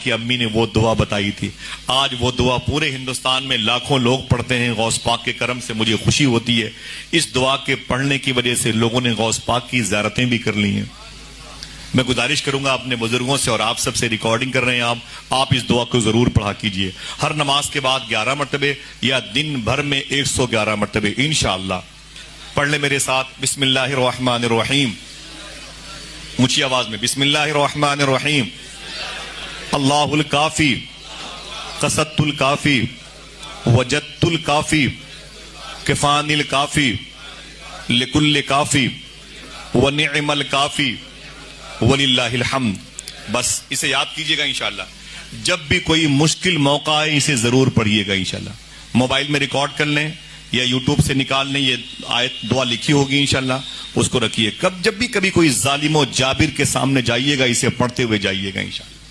कि अम्मी ने वो दुआ बताई थी। आज वो दुआ पूरे हिंदुस्तान में लाखों लोग पढ़ते हैं। गौस पाक के करम से मुझे खुशी होती है। इस दुआ के पढ़ने की वजह से लोगों ने गौस पाक की ज़ियारतें भी कर ली हैं। मैं गुजारिश करूंगा अपने बुजुर्गों से, और आप सबसे रिकॉर्डिंग कर रहे हैं आप इस दुआ को जरूर पढ़ा कीजिए। हर नमाज के बाद 11 मरतबे या दिन भर में 111 मरतबे इंशाअल्लाह पढ़ ले मेरे साथ। बिस्मिल्लाहिर्रहमानिर्रहीम, ऊंची आवाज में बिस्मिल्लाहिर्रहमानिर्रहीम। अल्लाहुल काफी कसत्तुल काफी वजत्तुल काफी किफानिल काफी लिकुल्ल काफी व निअमल काफी वलिल्लाहिल हम्द। बस इसे याद कीजिएगा इंशाअल्लाह। जब भी कोई मुश्किल मौका है इसे जरूर पढ़िएगा इंशाअल्लाह। मोबाइल में रिकॉर्ड कर लें या यूट्यूब से निकाल लें, ये आयत दुआ लिखी होगी इंशाअल्लाह, उसको रखिए। जब भी कभी कोई जालिम व जाबिर के सामने जाइएगा इसे पढ़ते हुए जाइएगा इंशाअल्लाह।